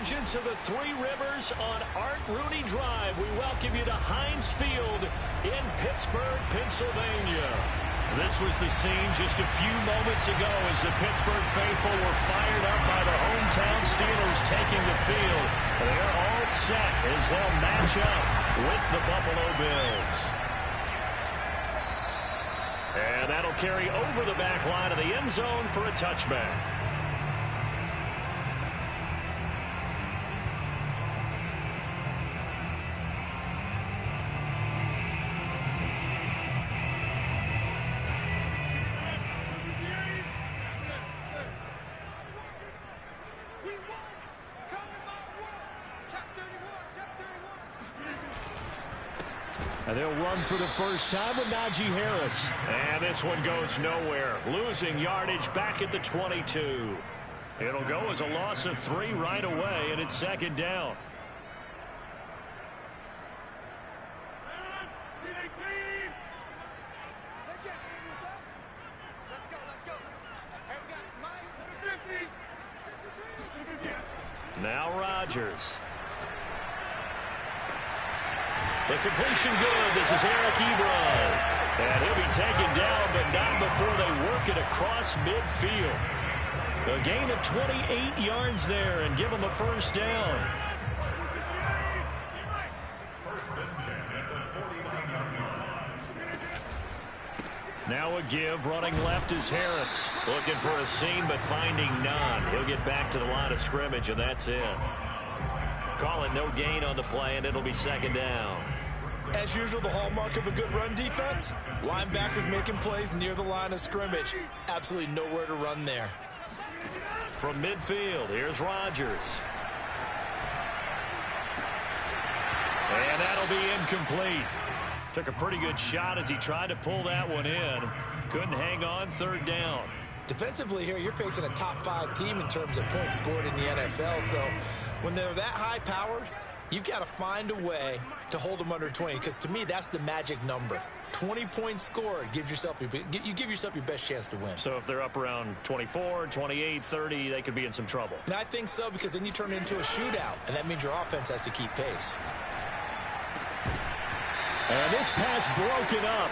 resurgence of the Three Rivers on Art Rooney Drive. We welcome you to Heinz Field in Pittsburgh, Pennsylvania. This was the scene just a few moments ago as the Pittsburgh faithful were fired up by the hometown Steelers taking the field. They're all set as they'll match up with the Buffalo Bills. And that'll carry over the back line of the end zone for a touchback. And they'll run for the first time with Najee Harris. And this one goes nowhere. Losing yardage back at the 22. It'll go as a loss of 3 right away, and it's second down. Now Rodgers. The completion good. This is Eric Ebron. And he'll be taken down, but not before they work it across midfield. A gain of 28 yards there and give him a first down. Now a give. Running left is Harris. Looking for a seam, but finding none. He'll get back to the line of scrimmage, and that's it. Call it no gain on the play, and it'll be second down. As usual, the hallmark of a good run defense, linebackers making plays near the line of scrimmage. Absolutely nowhere to run there. From midfield, here's Rodgers. And that'll be incomplete. Took a pretty good shot as he tried to pull that one in. Couldn't hang on, third down. Defensively here, you're facing a top 5 team in terms of points scored in the NFL. So when they're that high-powered, you've got to find a way to hold them under 20, because to me, that's the magic number. 20 points scored, you give yourself your best chance to win. So if they're up around 24, 28, 30, they could be in some trouble. And I think so, because then you turn it into a shootout, and that means your offense has to keep pace. And this pass broken up.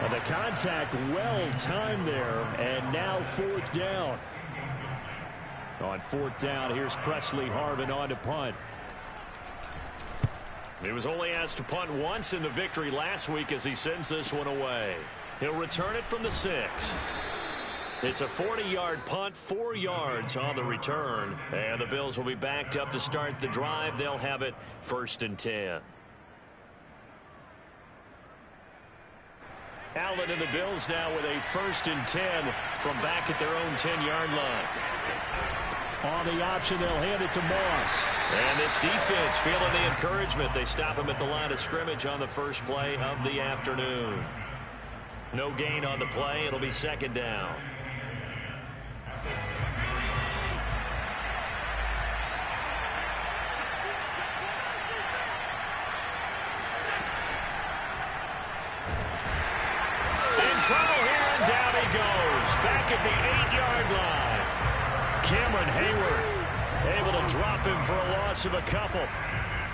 And the contact well timed there, and now fourth down. On fourth down, here's Presley Harvin on to punt. He was only asked to punt once in the victory last week as he sends this one away. He'll return it from the 6. It's a 40-yard punt, 4 yards on the return. And the Bills will be backed up to start the drive. They'll have it 1st and 10. Allen and the Bills now with a 1st and 10 from back at their own 10-yard line. On the option, they'll hand it to Moss. And this defense feeling the encouragement. They stop him at the line of scrimmage on the first play of the afternoon. No gain on the play. It'll be second down. In trouble here, and down he goes. Back at the 8-yard line. Cameron Hayward able to drop him for a loss of a couple.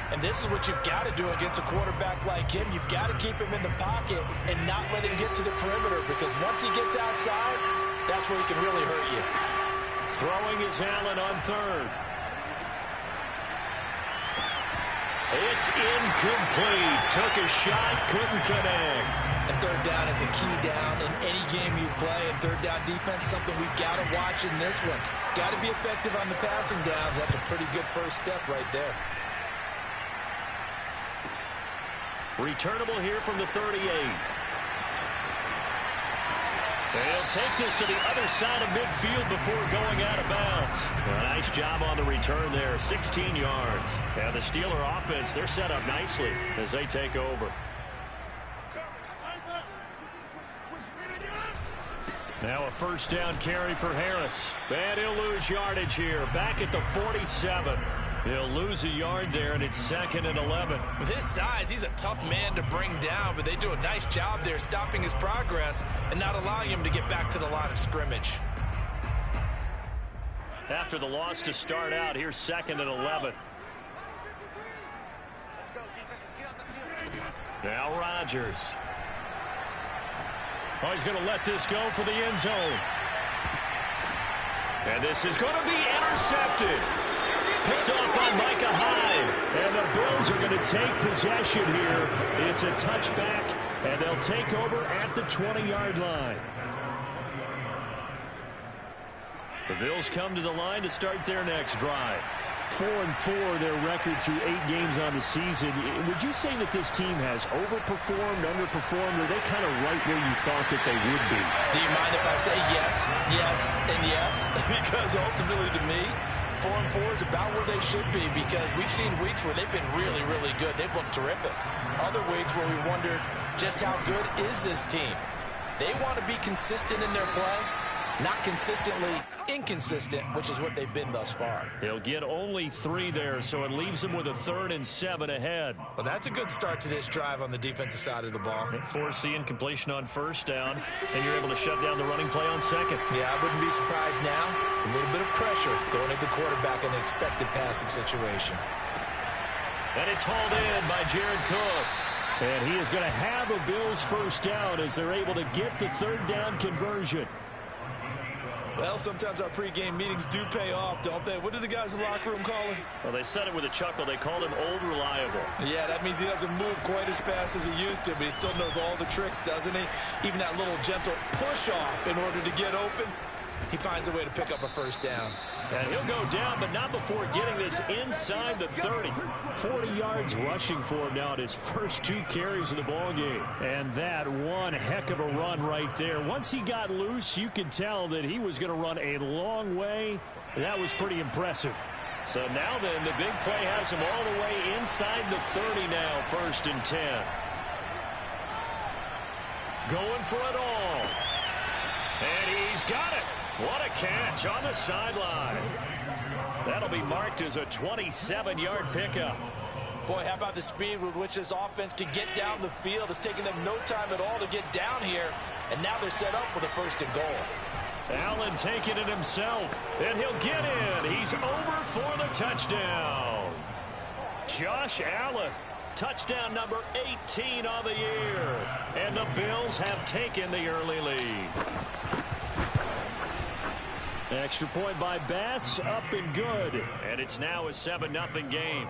And this is what you've got to do against a quarterback like him. You've got to keep him in the pocket and not let him get to the perimeter, because once he gets outside, that's where he can really hurt you. Throwing is Allen on third. It's incomplete. Took a shot, couldn't connect. And third down is a key down in any game you play. And third down defense, something we've got to watch in this one. Got to be effective on the passing downs. That's a pretty good first step right there. Returnable here from the 38. They'll take this to the other side of midfield before going out of bounds. A nice job on the return there, 16 yards. And the Steeler offense, they're set up nicely as they take over. Now a first down carry for Harris. And he'll lose yardage here, back at the 47. He'll lose a yard there, and it's 2nd and 11. With his size, he's a tough man to bring down, but they do a nice job there stopping his progress and not allowing him to get back to the line of scrimmage. after the loss to start out. Here's 2nd and 11. Let's go, defense. Let's get on the field. Now Rodgers. Oh, he's going to let this go for the end zone. And this is going to be intercepted. Picked off by Micah Hyde. And the Bills are going to take possession here. It's a touchback, and they'll take over at the 20-yard line. The Bills come to the line to start their next drive. 4-4 their record through 8 games on the season. Would you say that this team has overperformed, underperformed, or are they kind of right where you thought that they would be? Do you mind if I say yes, yes, and yes? Because ultimately to me, 4-4 is about where they should be, because we've seen weeks where they've been really, really good. They've looked terrific. Other weeks where we wondered just how good is this team. They want to be consistent in their play, not consistently inconsistent, which is what they've been thus far. He'll get only 3 there, so it leaves him with a 3rd and 7 ahead. Well, that's a good start to this drive on the defensive side of the ball. Force the incompletion on 1st down, and you're able to shut down the running play on 2nd. Yeah, I wouldn't be surprised now. A little bit of pressure going at the quarterback in the expected passing situation. And it's hauled in by Jared Cook. And he is going to have a Bills 1st down as they're able to get the 3rd down conversion. Well, sometimes our pregame meetings do pay off, don't they? What do the guys in the locker room call him? Well, they said it with a chuckle. They called him Old Reliable. Yeah, that means he doesn't move quite as fast as he used to, but he still knows all the tricks, doesn't he? Even that little gentle push-off in order to get open, he finds a way to pick up a 1st down. And he'll go down, but not before getting this inside the 30. 40 yards rushing for him now at his first 2 carries of the ballgame. And that one heck of a run right there. Once he got loose, you could tell that he was going to run a long way. That was pretty impressive. So now then, the big play has him all the way inside the 30 now, 1st and 10. Going for it all. And he's got it. What a catch on the sideline. That'll be marked as a 27-yard pickup. Boy, how about the speed with which this offense can get down the field? It's taken them no time at all to get down here, and now they're set up with a 1st and goal. Allen taking it himself, and he'll get in. He's over for the touchdown. Josh Allen, touchdown number 18 on the year. And the Bills have taken the early lead. Extra point by Bass, up and good. And it's now a 7-0 game.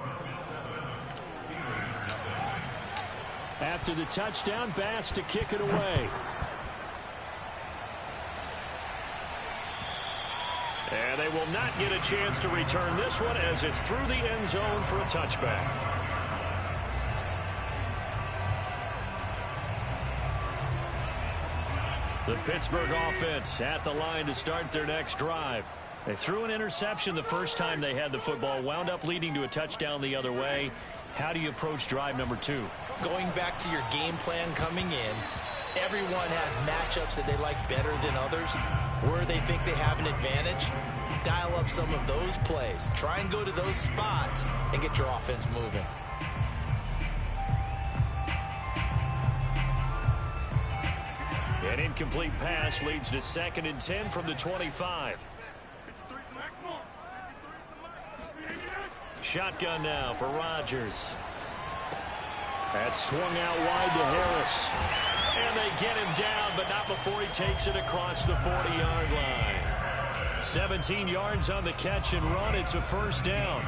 After the touchdown, Bass to kick it away. And they will not get a chance to return this one as it's through the end zone for a touchback. The Pittsburgh offense at the line to start their next drive. They threw an interception the first time they had the football, wound up leading to a touchdown the other way. How do you approach drive number 2? Going back to your game plan coming in, everyone has matchups that they like better than others. Where they think they have an advantage, dial up some of those plays. Try and go to those spots and get your offense moving. An incomplete pass leads to 2nd and 10 from the 25. Shotgun now for Rodgers. That's swung out wide to Harris. And they get him down, but not before he takes it across the 40-yard line. 17 yards on the catch and run. It's a 1st down.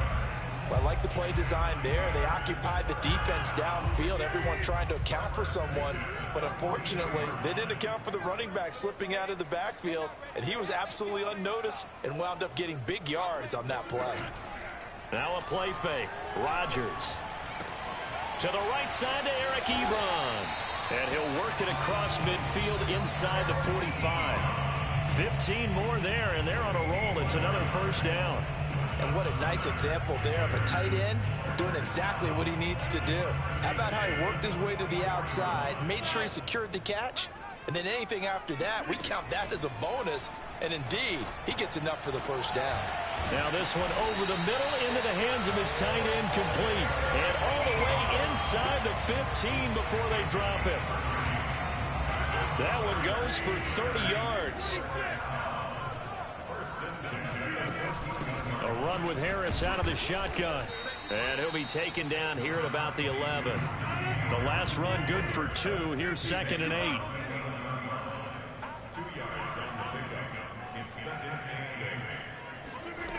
Well, I like the play design there. They occupied the defense downfield, everyone trying to account for someone. But unfortunately, they didn't account for the running back slipping out of the backfield. And he was absolutely unnoticed and wound up getting big yards on that play. Now a play fake. Rodgers. To the right side to Eric Ebron. And he'll work it across midfield inside the 45. 15 more there, and they're on a roll. It's another 1st down. And what a nice example there of a tight end doing exactly what he needs to do. How about how he worked his way to the outside, made sure he secured the catch, and then anything after that, we count that as a bonus. And indeed, he gets enough for the 1st down. Now this one over the middle into the hands of his tight end, complete. And all the way inside the 15 before they drop him. That one goes for 30 yards. A run with Harris out of the shotgun. And he'll be taken down here at about the 11. The last run good for 2. Here's 2nd and 8. 2 yards on the pickup. It's 2nd and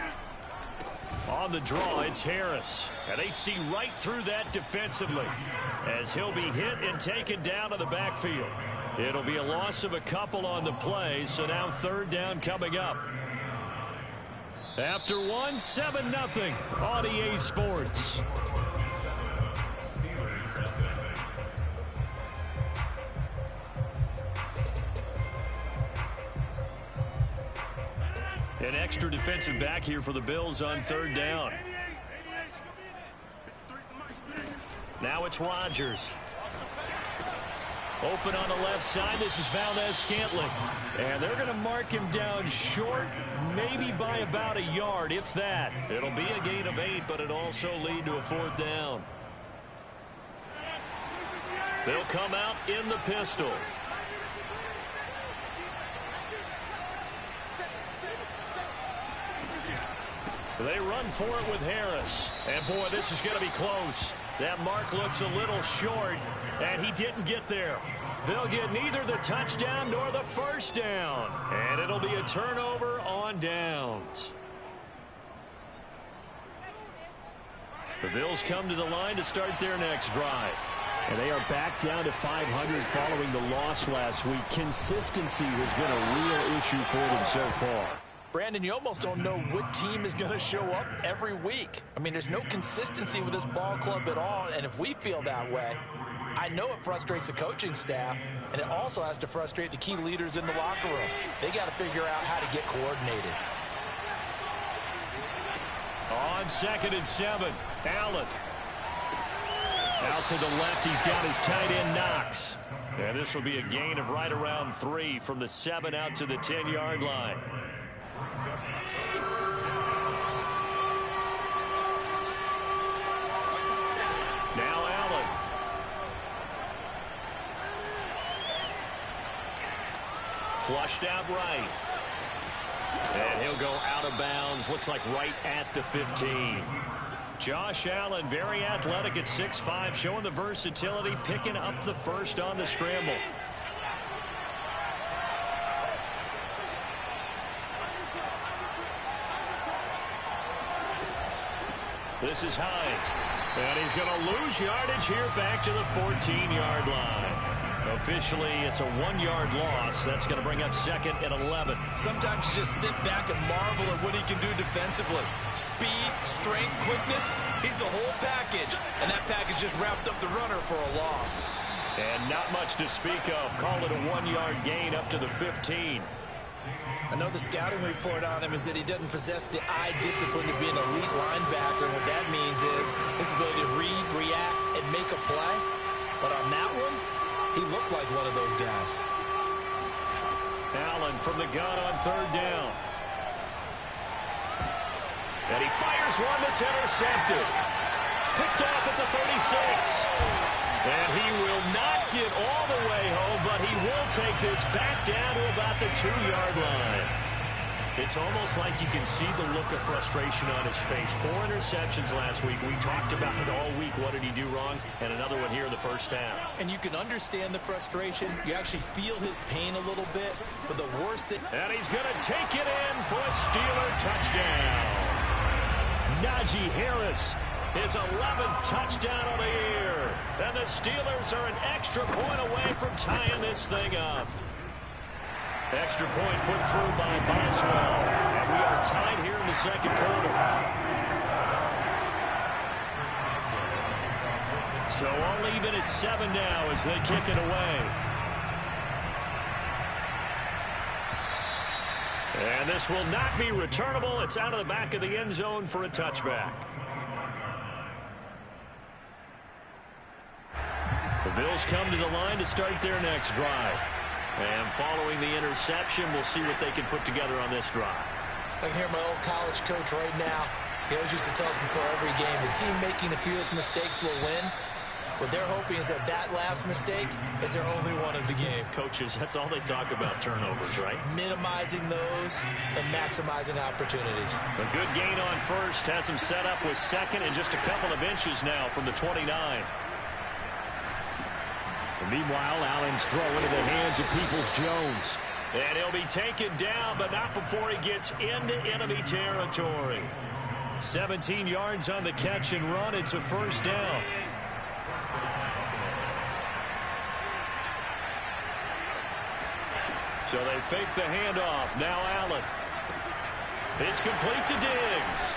8. On the draw, it's Harris. And they see right through that defensively as he'll be hit and taken down to the backfield. It'll be a loss of a couple on the play, so now 3rd down coming up. After 1, 7-0 on EA Sports. An extra defensive back here for the Bills on 3rd down. Now it's Rodgers. Open on the left side. This is Valdez-Scantling. And they're going to mark him down short, maybe by about a yard, if that. It'll be a gain of 8, but it'll also lead to a 4th down. They'll come out in the pistol. They run for it with Harris. And, boy, this is going to be close. That mark looks a little short, and he didn't get there. They'll get neither the touchdown nor the 1st down. And it'll be a turnover on downs. The Bills come to the line to start their next drive. And they are back down to 500 following the loss last week. Consistency has been a real issue for them so far. Brandon, you almost don't know what team is going to show up every week. I mean, there's no consistency with this ball club at all, and if we feel that way, I know it frustrates the coaching staff, and it also has to frustrate the key leaders in the locker room. They got to figure out how to get coordinated. On 2nd and 7, Allen. Out to the left, he's got his tight end Knox. And this will be a gain of right around 3 from the 7 out to the 10-yard line. Now Allen. Flushed out right. And he'll go out of bounds. Looks like right at the 15. Josh Allen, very athletic at 6'5", showing the versatility, picking up the 1st on the scramble. This is Hines. And he's going to lose yardage here back to the 14-yard line. Officially, it's a 1-yard loss. That's going to bring up 2nd and 11. Sometimes you just sit back and marvel at what he can do defensively. Speed, strength, quickness, he's the whole package. And that package just wrapped up the runner for a loss. And not much to speak of. Call it a 1-yard gain up to the 15. I know the scouting report on him is that he doesn't possess the eye discipline to be an elite linebacker. And what that means is his ability to read, react, and make a play. But on that one, he looked like one of those guys. Allen from the gun on 3rd down. And he fires one that's intercepted. Picked off at the 36. And he will not get all the way home, but he will take this back down to about the 2-yard line. It's almost like you can see the look of frustration on his face. 4 interceptions last week. We talked about it all week. What did he do wrong? And another one here in the 1st half. And you can understand the frustration. You actually feel his pain a little bit. But the worst thing... And he's going to take it in for a Steeler touchdown. Najee Harris, his 11th touchdown of the year. And the Steelers are an extra point away from tying this thing up. Extra point put through by Boswell. And we are tied here in the 2nd quarter. So all even at 7 now as they kick it away. And this will not be returnable. It's out of the back of the end zone for a touchback. The Bills come to the line to start their next drive. And following the interception, we'll see what they can put together on this drive. I can hear my old college coach right now. He always used to tell us before every game, the team making the fewest mistakes will win. What they're hoping is that that last mistake is their only one of the game. Coaches, that's all they talk about, turnovers, right? Minimizing those and maximizing opportunities. A good gain on first has him set up with second and just a couple of inches now from the 29. And meanwhile, Allen's throw into the hands of Peoples-Jones. And he'll be taken down, but not before he gets into enemy territory. 17 yards on the catch and run. It's a first down. So they fake the handoff. Now Allen. It's complete to Diggs.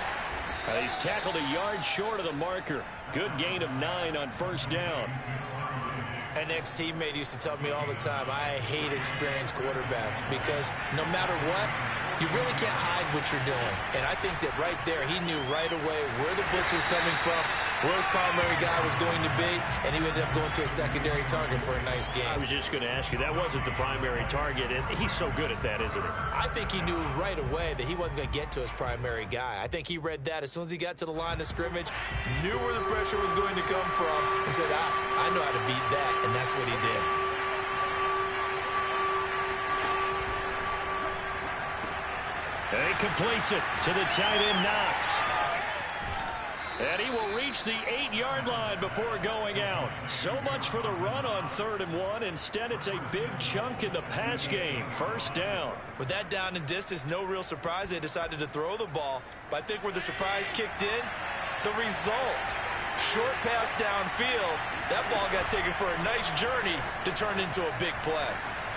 He's tackled a yard short of the marker. Good gain of 9 on first down. An ex-teammate used to tell me all the time, I hate experienced quarterbacks because no matter what, you really can't hide what you're doing. And I think that right there, he knew right away where the blitz was coming from, where his primary guy was going to be, and he ended up going to a secondary target for a nice game. I was just going to ask you, that wasn't the primary target, and he's so good at that, isn't he? I think he knew right away that he wasn't going to get to his primary guy. I think he read that as soon as he got to the line of scrimmage, knew where the pressure was going to come from, and said, I know how to beat that, and that's what he did. And he completes it to the tight end, Knox. And he will reach the 8-yard line before going out. So much for the run on 3rd and 1. Instead, it's a big chunk in the pass game. First down. With that down and distance, no real surprise they decided to throw the ball. But I think where the surprise kicked in, the result. Short pass downfield. That ball got taken for a nice journey to turn into a big play.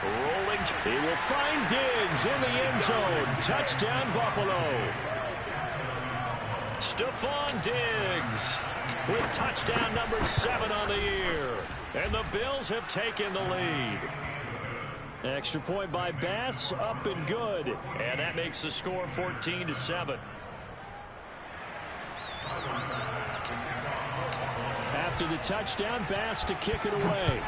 Rolling. He will find Diggs in the end zone. Touchdown, Buffalo. Stephon Diggs with touchdown number 7 on the year. And the Bills have taken the lead. Extra point by Bass, up and good. And that makes the score 14-7. After the touchdown, Bass to kick it away.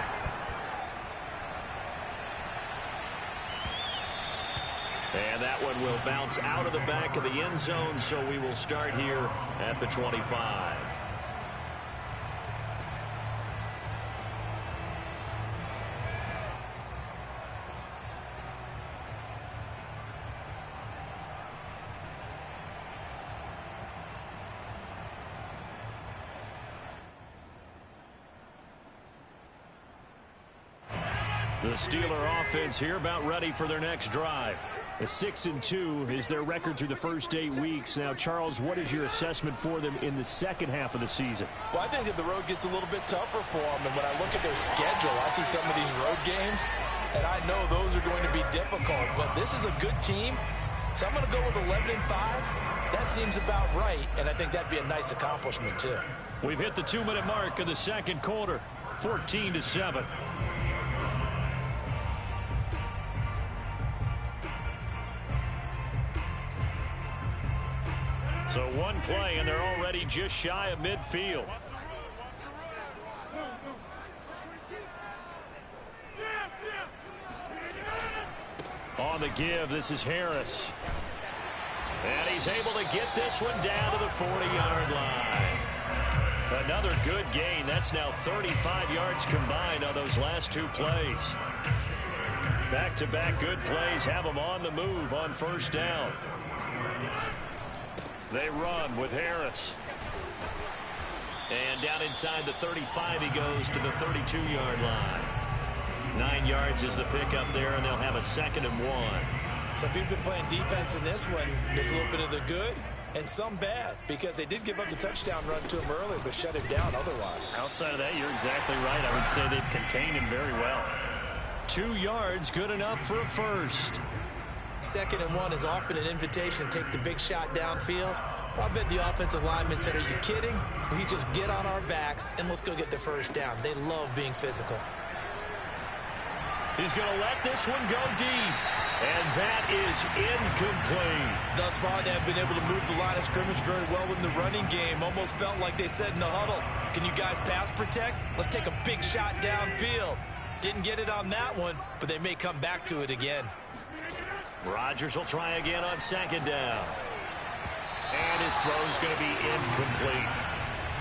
And that one will bounce out of the back of the end zone, so we will start here at the 25. The Steeler offense here about ready for their next drive. A 6-2 is their record through the first 8 weeks. Now, Charles, what is your assessment for them in the second half of the season? Well, I think that the road gets a little bit tougher for them. And when I look at their schedule, I see some of these road games, and I know those are going to be difficult. But this is a good team, so I'm going to go with 11-5. That seems about right, and I think that'd be a nice accomplishment, too. We've hit the 2-minute mark of the second quarter, 14-7. So one play, and they're already just shy of midfield. On the give, this is Harris. And he's able to get this one down to the 40-yard line. Another good gain. That's now 35 yards combined on those last 2 plays. Back-to-back good plays have them on the move on first down. They run with Harris. And down inside the 35 he goes to the 32-yard line. 9 yards is the pickup there, and they'll have a 2nd and 1. So if you've been playing defense in this one, there's a little bit of the good and some bad, because they did give up the touchdown run to him earlier, but shut him down otherwise. Outside of that, you're exactly right. I would say they've contained him very well. 2 yards, good enough for a first. 2nd and 1 is often an invitation to take the big shot downfield. I bet the offensive lineman said, are you kidding? We just get on our backs and let's go get the first down. They love being physical. He's going to let this one go deep. And that is incomplete. Thus far, they have been able to move the line of scrimmage very well in the running game. Almost felt like they said in the huddle, can you guys pass protect? Let's take a big shot downfield. Didn't get it on that one, but they may come back to it again. Rodgers will try again on 2nd down. And his throw is going to be incomplete.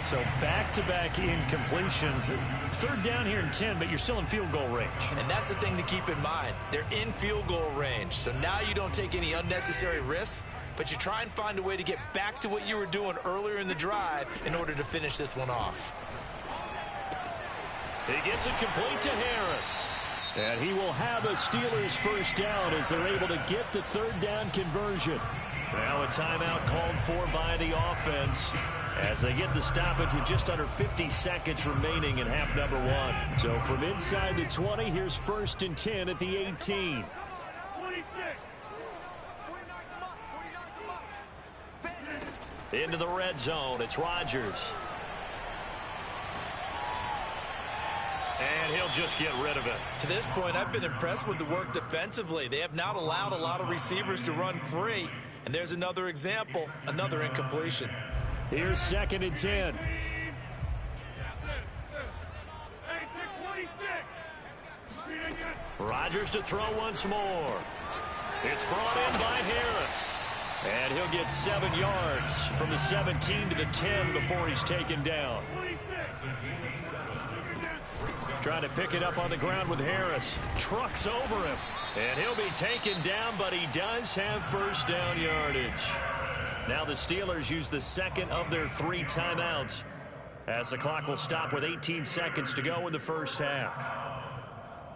So back-to-back incompletions. Third down here in 10, but you're still in field goal range. And that's the thing to keep in mind. They're in field goal range. So now you don't take any unnecessary risks, but you try and find a way to get back to what you were doing earlier in the drive in order to finish this one off. He gets it complete to Harris. And he will have a Steelers first down as they're able to get the third down conversion. Now a timeout called for by the offense as they get the stoppage with just under 50 seconds remaining in half number one. So from inside the 20, here's 1st and 10 at the 18. Into the red zone, it's Rodgers. And he'll just get rid of it. To this point, I've been impressed with the work defensively. They have not allowed a lot of receivers to run free. And there's another example, another incompletion. Here's 2nd and 10. Rodgers to throw once more. It's brought in by Harris. And he'll get 7 yards from the 17 to the 10 before he's taken down. Trying to pick it up on the ground with Harris. Trucks over him. And he'll be taken down, but he does have first down yardage. Now the Steelers use the second of their 3 timeouts as the clock will stop with 18 seconds to go in the first half.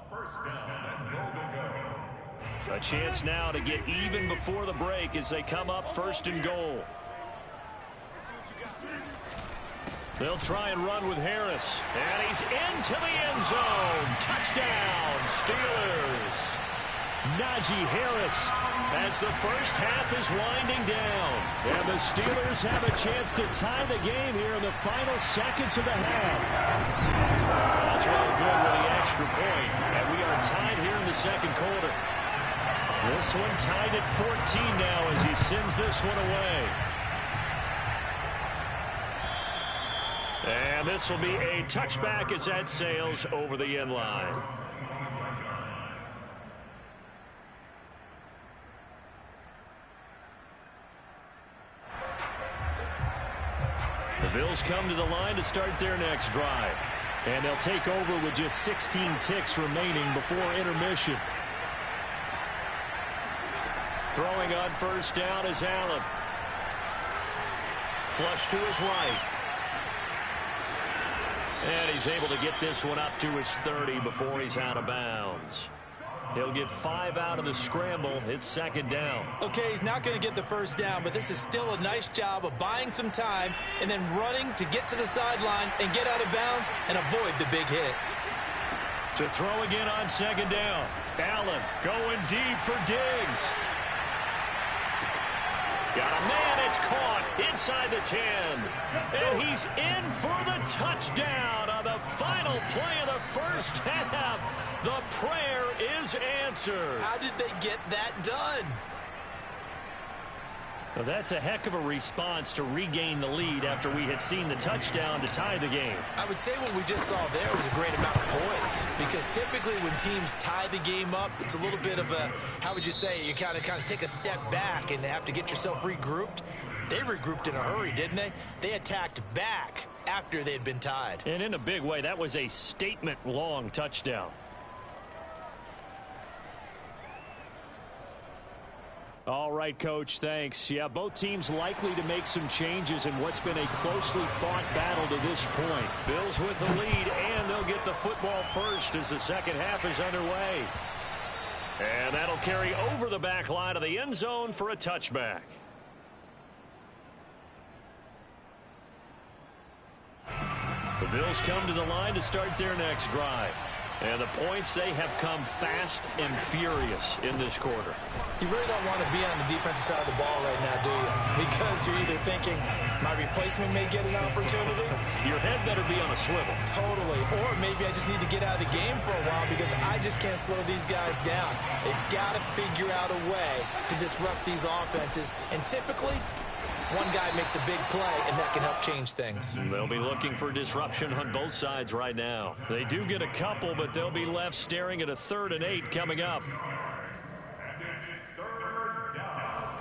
First down and goal to go. A chance now to get even before the break as they come up 1st and goal. They'll try and run with Harris. And he's into the end zone. Touchdown, Steelers. Najee Harris as the first half is winding down. And the Steelers have a chance to tie the game here in the final seconds of the half. Oswald good with the extra point. And we are tied here in the second quarter. This one tied at 14 now as he sends this one away. And this will be a touchback as that sails over the end line. The Bills come to the line to start their next drive. And they'll take over with just 16 ticks remaining before intermission. Throwing on first down is Allen. Flush to his right. And he's able to get this one up to his 30 before he's out of bounds. He'll get 5 out of the scramble. It's 2nd down. Okay, he's not going to get the first down, but this is still a nice job of buying some time and then running to get to the sideline and get out of bounds and avoid the big hit. To throw again on 2nd down. Allen going deep for Diggs. Got a man, it's caught inside the 10. And he's in for the touchdown on the final play of the first half. The prayer is answered. How did they get that done? Well, that's a heck of a response to regain the lead after we had seen the touchdown to tie the game. I would say what we just saw there was a great amount of poise, because typically when teams tie the game up, it's a little bit of a, how would you say, you kind of take a step back and have to get yourself regrouped. They regrouped in a hurry, didn't they? They attacked back after they'd been tied. And in a big way, that was a statement-long touchdown. All right, Coach, thanks. Yeah, both teams likely to make some changes in what's been a closely fought battle to this point. Bills with the lead, and they'll get the football first as the second half is underway. And that'll carry over the back line of the end zone for a touchback. The Bills come to the line to start their next drive. And the points, they have come fast and furious in this quarter. You really don't want to be on the defensive side of the ball right now, do you? Because you're either thinking, my replacement may get an opportunity. Your head better be on a swivel. Totally. Or maybe I just need to get out of the game for a while because I just can't slow these guys down. They've got to figure out a way to disrupt these offenses. And typically, one guy makes a big play, and that can help change things. They'll be looking for disruption on both sides right now. They do get a couple, but they'll be left staring at a 3rd and 8 coming up. And it's 3rd down.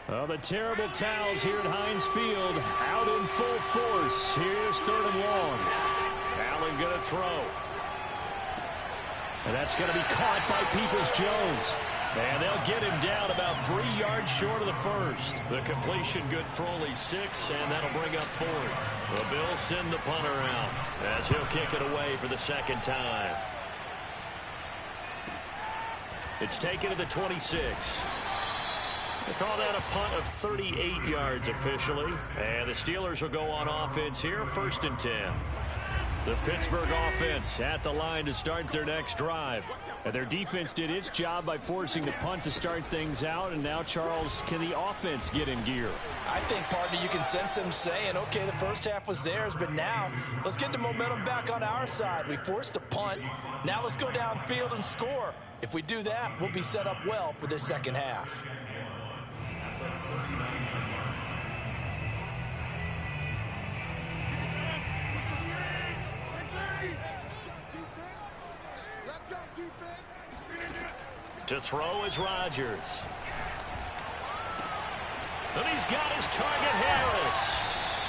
Well, the terrible towels here at Heinz Field out in full force. Here's 3rd and long. Allen going to throw. And that's going to be caught by Peoples-Jones. And they'll get him down about 3 yards short of the first. The completion good for only 6, and that'll bring up 4th. The Bills send the punter out as he'll kick it away for the second time. It's taken to the 26. They call that a punt of 38 yards officially. And the Steelers will go on offense here, 1st and 10. The Pittsburgh offense at the line to start their next drive. And their defense did its job by forcing the punt to start things out. And now, Charles, can the offense get in gear? I think, partner, you can sense them saying, okay, the first half was theirs, but now let's get the momentum back on our side. We forced a punt. Now let's go downfield and score. If we do that, we'll be set up well for this second half. To throw is Rodgers. And he's got his target, Harris.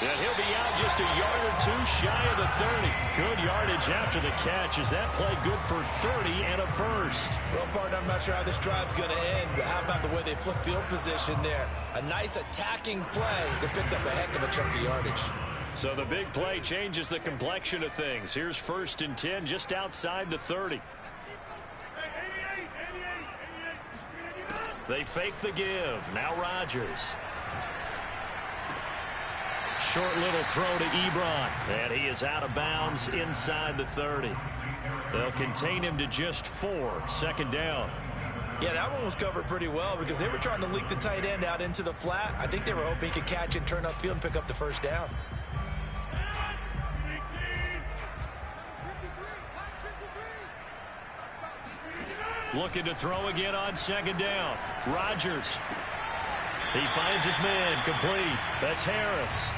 And he'll be out just a yard or 2 shy of the 30. Good yardage after the catch. Is that play good for 30 and a first? Well, partner, I'm not sure how this drive's going to end, but how about the way they flip field position there? A nice attacking play that picked up a heck of a chunk of yardage. So the big play changes the complexion of things. Here's 1st and 10 just outside the 30. They fake the give. Now Rodgers. Short little throw to Ebron. And he is out of bounds inside the 30. They'll contain him to just 4. 2nd down. Yeah, that one was covered pretty well because they were trying to leak the tight end out into the flat. I think they were hoping he could catch and turn upfield and pick up the 1st down. Looking to throw again on 2nd down. Rodgers. He finds his man complete. That's Harris.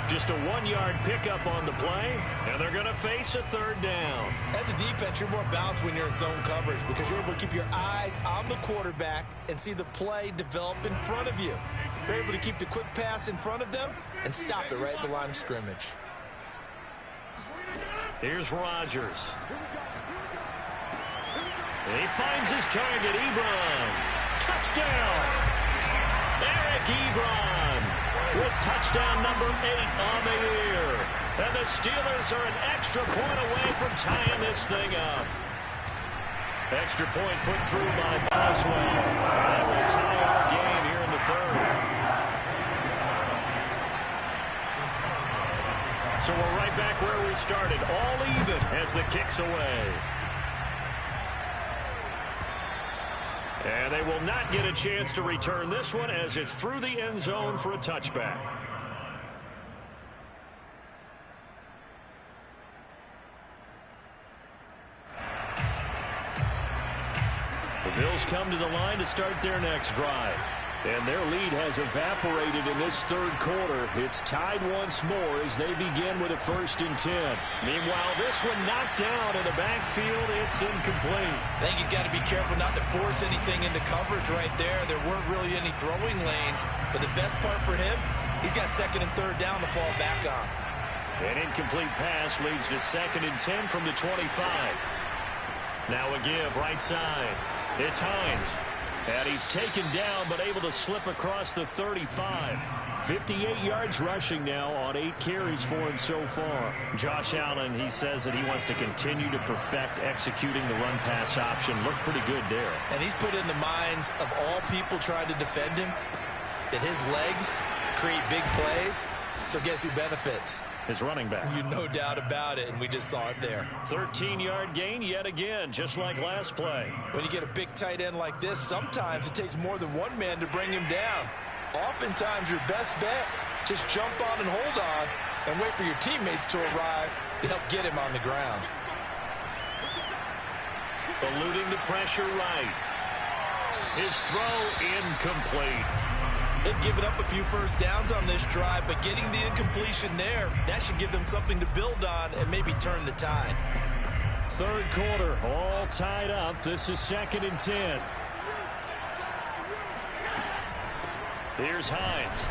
Just a 1-yard pickup on the play, and they're going to face a 3rd down. As a defense, you're more balanced when you're in zone coverage because you're able to keep your eyes on the quarterback and see the play develop in front of you. You're able to keep the quick pass in front of them and stop it right at the line of scrimmage. Here's Rodgers. He finds his target, Ebron. Touchdown! Eric Ebron with touchdown number 8 on the year. And the Steelers are an extra point away from tying this thing up. Extra point put through by Boswell. That will tie our game here in the 3rd. So we're right back where we started, all even as the kick's away. And they will not get a chance to return this one as it's through the end zone for a touchback. The Bills come to the line to start their next drive. And their lead has evaporated in this 3rd quarter. It's tied once more as they begin with a 1st and 10. Meanwhile, this one knocked down in the backfield. It's incomplete. I think he's got to be careful not to force anything into coverage right there. There weren't really any throwing lanes. But the best part for him, he's got 2nd and 3rd down to fall back on. An incomplete pass leads to 2nd and 10 from the 25. Now a give right side. It's Hines. And he's taken down, but able to slip across the 35. 58 yards rushing now on 8 carries for him so far. Josh Allen, he says that he wants to continue to perfect executing the run-pass option. Looked pretty good there. And he's put in the minds of all people trying to defend him that his legs create big plays. So guess who benefits? His running back. You no doubt about it, and we just saw it there. 13-yard gain yet again, just like last play. When you get a big tight end like this, sometimes it takes more than one man to bring him down. Oftentimes, your best bet, just jump on and hold on and wait for your teammates to arrive to help get him on the ground. Eluding the pressure right. His throw incomplete. They've given up a few first downs on this drive, but getting the incompletion there, that should give them something to build on and maybe turn the tide. 3rd quarter, all tied up. This is 2nd and 10. Here's Hines.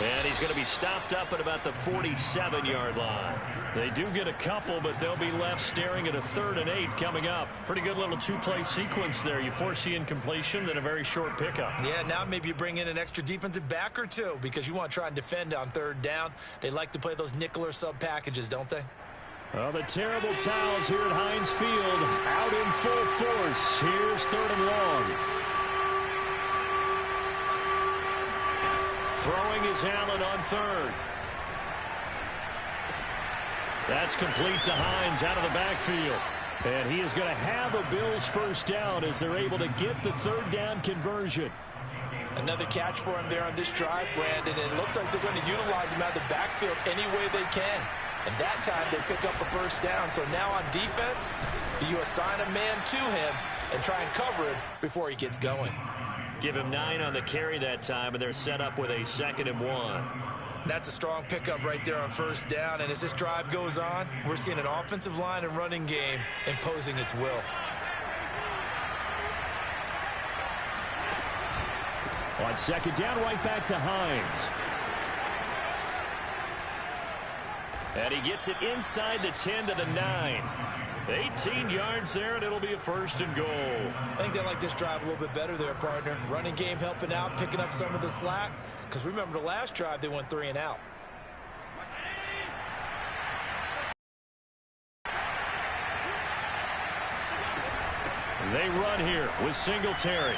And he's going to be stopped up at about the 47-yard line. They do get a couple, but they'll be left staring at a 3rd and 8 coming up. Pretty good little two-play sequence there. You force the incompletion, then a very short pickup. Yeah, now maybe you bring in an extra defensive back or two because you want to try and defend on 3rd down. They like to play those nickel or sub packages, don't they? Well, the terrible towels here at Heinz Field out in full force. Here's 3rd and long. Throwing is Allen on 3rd. That's complete to Hines out of the backfield. And he is going to have a Bills first down as they're able to get the 3rd down conversion. Another catch for him there on this drive, Brandon. And it looks like they're going to utilize him out of the backfield any way they can. And that time they pick up a first down. So now on defense, you assign a man to him and try and cover him before he gets going. Give him 9 on the carry that time, and they're set up with a 2nd and 1. That's a strong pickup right there on first down. And as this drive goes on, we're seeing an offensive line and running game imposing its will. On 2nd down, right back to Hines. And he gets it inside the 10 to the 9. 18 yards there, and it'll be a 1st and goal. I think they like this drive a little bit better there, partner. Running game helping out, picking up some of the slack. Because remember the last drive, they went 3 and out. They run here with Singletary.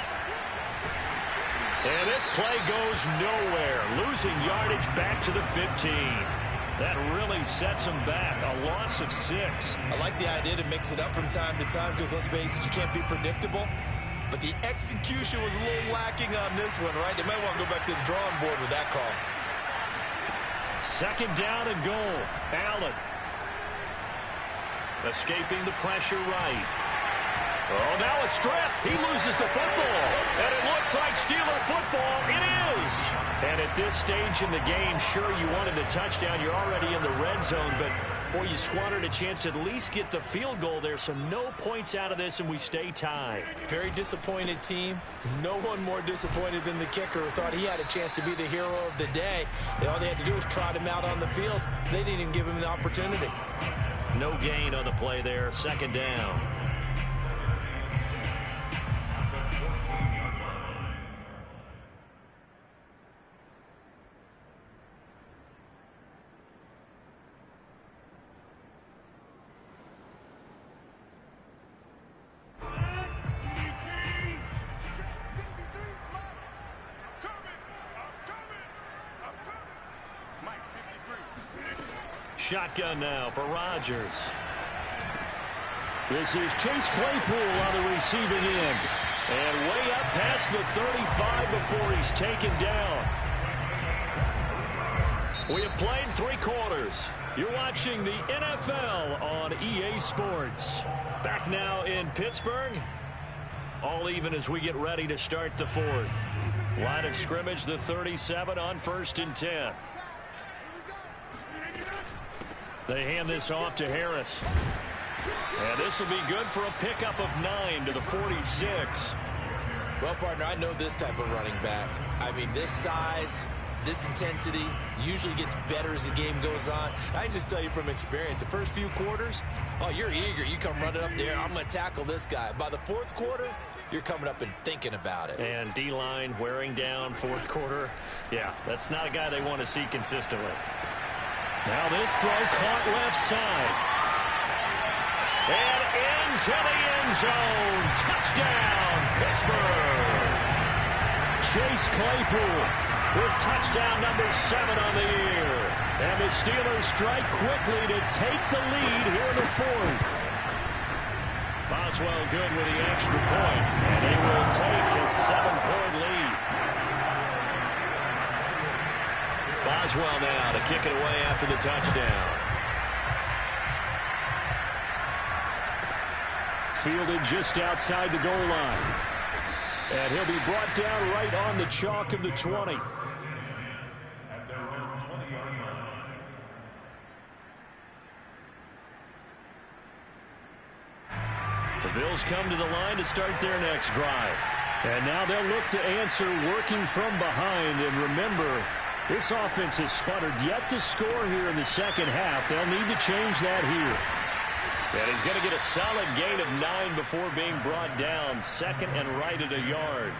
And this play goes nowhere. Losing yardage back to the 15. That really sets them back. A loss of 6. I like the idea to mix it up from time to time because, let's face it, you can't be predictable. But the execution was a little lacking on this one, right? They might want to go back to the drawing board with that call. 2nd down and goal. Allen. Escaping the pressure right. Oh, now a strip. He loses the football. And it looks like Steeler football. It is. And at this stage in the game, sure, you wanted the touchdown. You're already in the red zone, but, boy, you squandered a chance to at least get the field goal there, so no points out of this, and we stay tied. Very disappointed team. No one more disappointed than the kicker who thought he had a chance to be the hero of the day. All they had to do was trot him out on the field. They didn't even give him the opportunity. No gain on the play there. 2nd down. Shotgun now for Rodgers. This is Chase Claypool on the receiving end. And way up past the 35 before he's taken down. We have played 3 quarters. You're watching the NFL on EA Sports. Back now in Pittsburgh. All even as we get ready to start the 4th. Line of scrimmage, the 37 on 1st and 10. They hand this off to Harris. And this will be good for a pickup of 9 to the 46. Well, partner, I know this type of running back. I mean, this size, this intensity usually gets better as the game goes on. I can just tell you from experience, the first few quarters, oh, you're eager. You come running up there, I'm going to tackle this guy. By the 4th quarter, you're coming up and thinking about it. And D-line wearing down 4th quarter. Yeah, that's not a guy they want to see consistently. Now this throw caught left side. And into the end zone. Touchdown, Pittsburgh. Chase Claypool with touchdown number 7 on the year. And the Steelers strike quickly to take the lead here in the 4th. Boswell good with the extra point. And they will take a 7-point lead. Boswell now to kick it away after the touchdown. Fielded just outside the goal line. And he'll be brought down right on the chalk of the 20. At their own 20-yard line. The Bills come to the line to start their next drive. And now they'll look to answer working from behind. And remember, this offense has sputtered yet to score here in the second half. They'll need to change that here. And he's going to get a solid gain of 9 before being brought down. Second and right at a yard.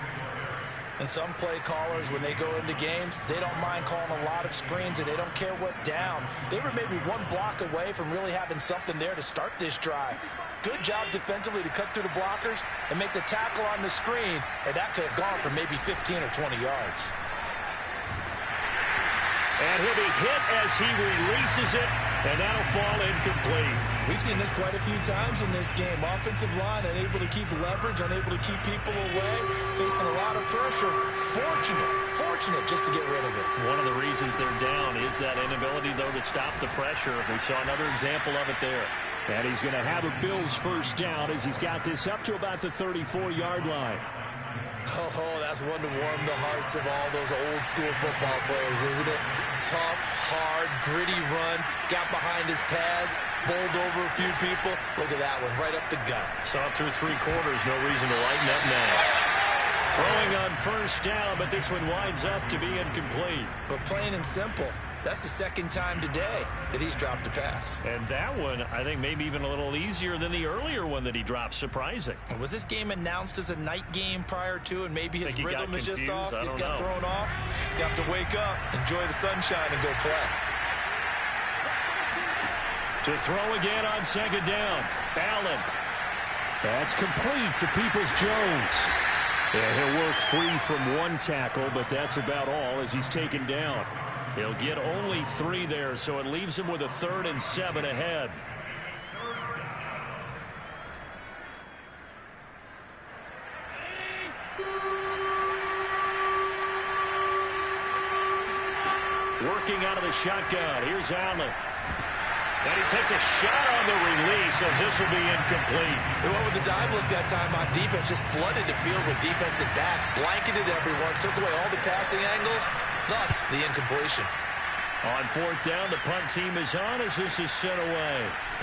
And some play callers, when they go into games, they don't mind calling a lot of screens, and they don't care what down. They were maybe one block away from really having something there to start this drive. Good job defensively to cut through the blockers and make the tackle on the screen, or that could have gone for maybe 15 or 20 yards. And he'll be hit as he releases it, and that'll fall incomplete. We've seen this quite a few times in this game. Offensive line unable to keep leverage, unable to keep people away, facing a lot of pressure. Fortunate just to get rid of it. One of the reasons they're down is that inability, though, to stop the pressure. We saw another example of it there. And he's going to have a Bills first down as he's got this up to about the 34-yard line. Oh, that's one to warm the hearts of all those old-school football players, isn't it? Tough, hard, gritty run, got behind his pads, bowled over a few people. Look at that one, right up the gut. Saw it through 3 quarters, no reason to lighten up now. Throwing on first down, but this one winds up to be incomplete. But plain and simple, that's the second time today that he's dropped a pass. And that one, I think, maybe even a little easier than the earlier one that he dropped. Surprising. Was this game announced as a night game prior to, and maybe his rhythm is just off? He's got thrown off. He's got to wake up, enjoy the sunshine, and go play. To throw again on second down. Allen. That's complete to Peoples-Jones. Yeah, he'll work free from one tackle, but that's about all as he's taken down. He'll get only 3 there, so it leaves him with a 3rd and 7 ahead. Working out of the shotgun. Here's Allen. And he takes a shot on the release as this will be incomplete. He went with the dive look that time on defense, just flooded the field with defensive backs, blanketed everyone, took away all the passing angles, thus the incompletion. On 4th down, the punt team is on as this is sent away.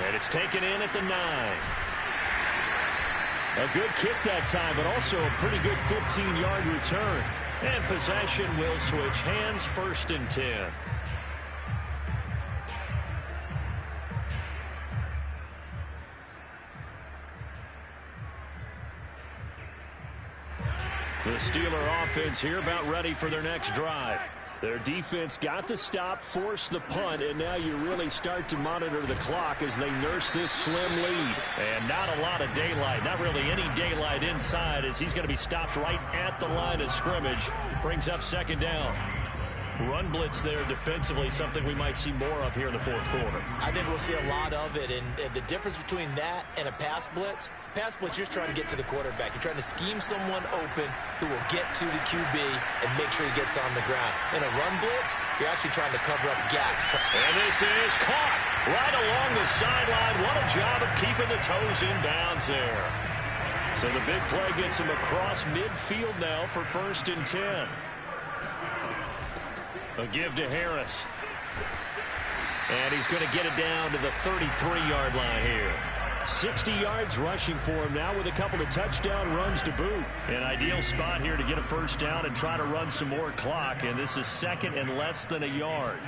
And it's taken in at the 9. A good kick that time, but also a pretty good 15-yard return. And possession will switch hands, 1st and 10. The Steeler offense here about ready for their next drive. Their defense got the stop, forced the punt, and now you really start to monitor the clock as they nurse this slim lead. And not a lot of daylight, not really any daylight inside as he's going to be stopped right at the line of scrimmage. Brings up 2nd down. Run blitz there defensively, something we might see more of here in the 4th quarter. I think we'll see a lot of it, and the difference between that and a pass blitz, you're just trying to get to the quarterback. You're trying to scheme someone open who will get to the QB and make sure he gets on the ground. In a run blitz, you're actually trying to cover up gaps. And this is caught right along the sideline. What a job of keeping the toes in bounds there. So the big play gets him across midfield now for 1st and 10. A give to Harris. And he's going to get it down to the 33-yard line here. 60 yards rushing for him now with a couple of touchdown runs to boot. An ideal spot here to get a 1st down and try to run some more clock. And this is 2nd and less than a yard.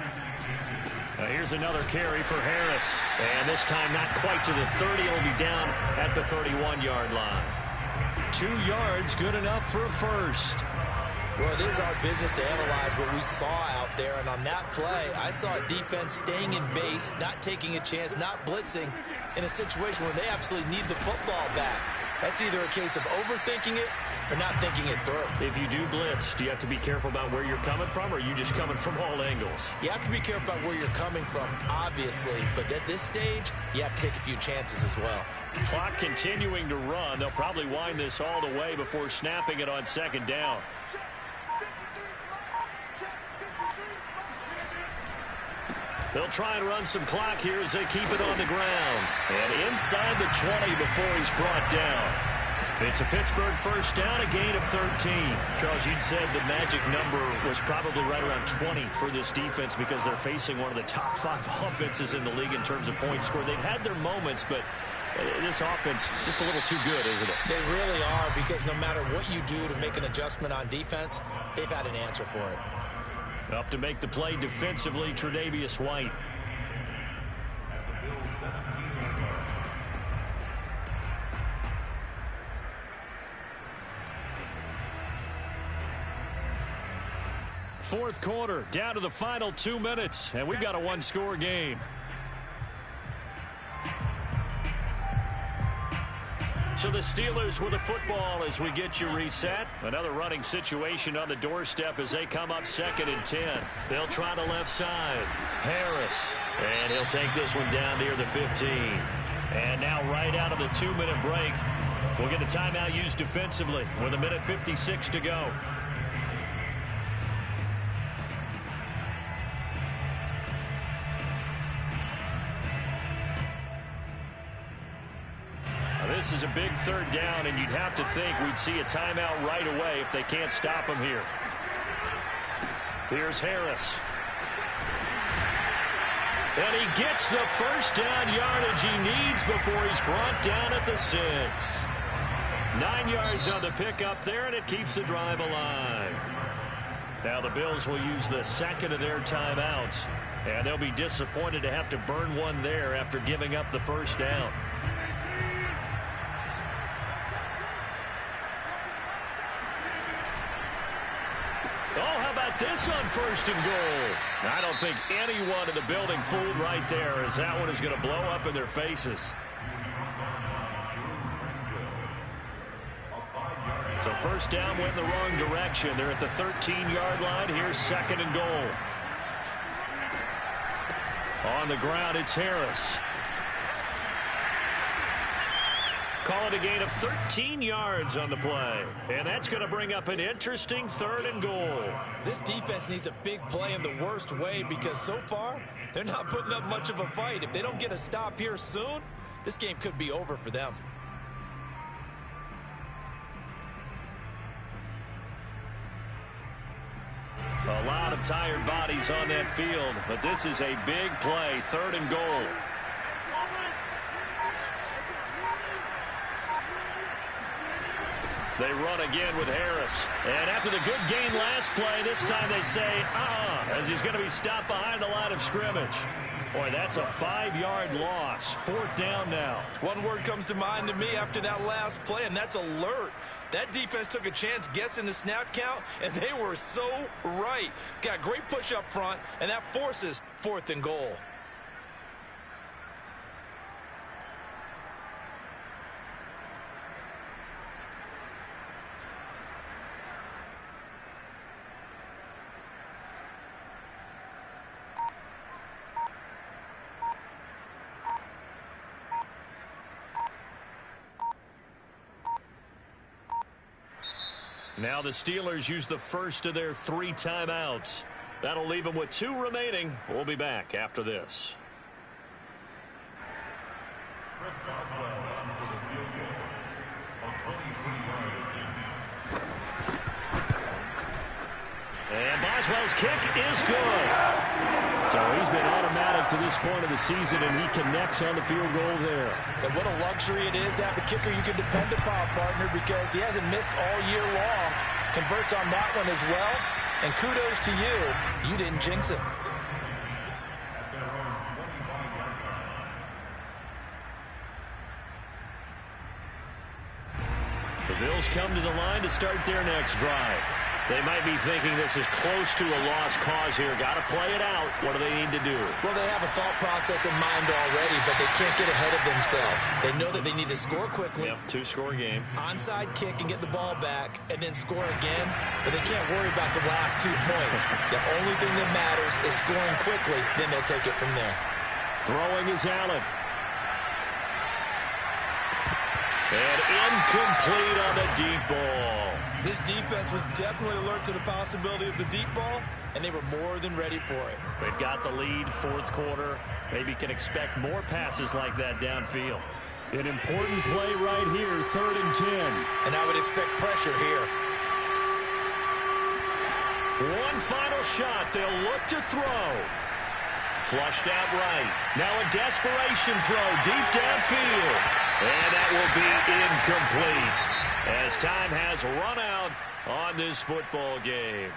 Here's another carry for Harris. And this time not quite to the 30. It'll be down at the 31-yard line. 2 yards, good enough for a 1st. Well, it is our business to analyze what we saw out there, and on that play, I saw a defense staying in base, not taking a chance, not blitzing in a situation where they absolutely need the football back. That's either a case of overthinking it or not thinking it through. If you do blitz, do you have to be careful about where you're coming from, or are you just coming from all angles? You have to be careful about where you're coming from, obviously, but at this stage, you have to take a few chances as well. Clock continuing to run. They'll probably wind this all the way before snapping it on 2nd down. They'll try and run some clock here as they keep it on the ground. And inside the 20 before he's brought down. It's a Pittsburgh 1st down, a gain of 13. Charles, you'd said the magic number was probably right around 20 for this defense because they're facing one of the top 5 offenses in the league in terms of points scored. They've had their moments, but This offense just a little too good, isn't it? They really are, because no matter what you do to make an adjustment on defense, they've had an answer for it. Up to make the play defensively, Tre'Davious White. At the Bills' 17-yard line. Fourth quarter, down to the final 2 minutes, and we've got a one-score game. So the Steelers with the football as we get you reset. Another running situation on the doorstep as they come up 2nd and 10. They'll try the left side. Harris. And he'll take this one down near the 15. And now right out of the 2-minute break, we'll get a timeout used defensively with 1:56 to go. This is a big 3rd down, and you'd have to think we'd see a timeout right away if they can't stop him here. Here's Harris. And he gets the first down yardage he needs before he's brought down at the 6. 9 yards on the pickup there, and it keeps the drive alive. Now the Bills will use the 2nd of their timeouts, and they'll be disappointed to have to burn one there after giving up the first down. This on 1st and goal. I don't think anyone in the building fooled right there, as that one is going to blow up in their faces. So 1st down went in the wrong direction. They're at the 13-yard line. Here's 2nd and goal. On the ground, it's Harris. Call it a gain of 13 yards on the play. And that's going to bring up an interesting 3rd and goal. This defense needs a big play in the worst way, because so far, they're not putting up much of a fight. If they don't get a stop here soon, this game could be over for them. A lot of tired bodies on that field, but this is a big play, 3rd and goal. They run again with Harris. And after the good gain last play, this time they say, as he's going to be stopped behind the line of scrimmage. Boy, that's a 5-yard loss. 4th down now. One word comes to mind to me after that last play, and that's alert. That defense took a chance guessing the snap count, and they were so right. Got great push up front, and that forces 4th and goal. Now the Steelers use the first of their 3 timeouts. That'll leave them with 2 remaining. We'll be back after this. Chris Boswell on for the field goal on 23-yard attempt. And Boswell's kick is good. So he's been automatic to this point of the season, and he connects on the field goal there. And what a luxury it is to have a kicker you can depend upon, partner, because he hasn't missed all year long. Converts on that one as well. And kudos to you. You didn't jinx him. At their own 25-yard line. The Bills come to the line to start their next drive. They might be thinking this is close to a lost cause here. Got to play it out. What do they need to do? Well, they have a thought process in mind already, but they can't get ahead of themselves. They know that they need to score quickly. Yep, 2-score game. Onside kick and get the ball back and then score again. But they can't worry about the last 2 points. The only thing that matters is scoring quickly. Then they'll take it from there. Throwing is Allen. And incomplete on the deep ball. This defense was definitely alert to the possibility of the deep ball, and they were more than ready for it. They've got the lead, 4th quarter. Maybe can expect more passes like that downfield. An important play right here, 3rd and 10. And I would expect pressure here. One final shot. They'll look to throw. Flushed out right. Now a desperation throw deep downfield. And that will be incomplete as time has run out on this football game.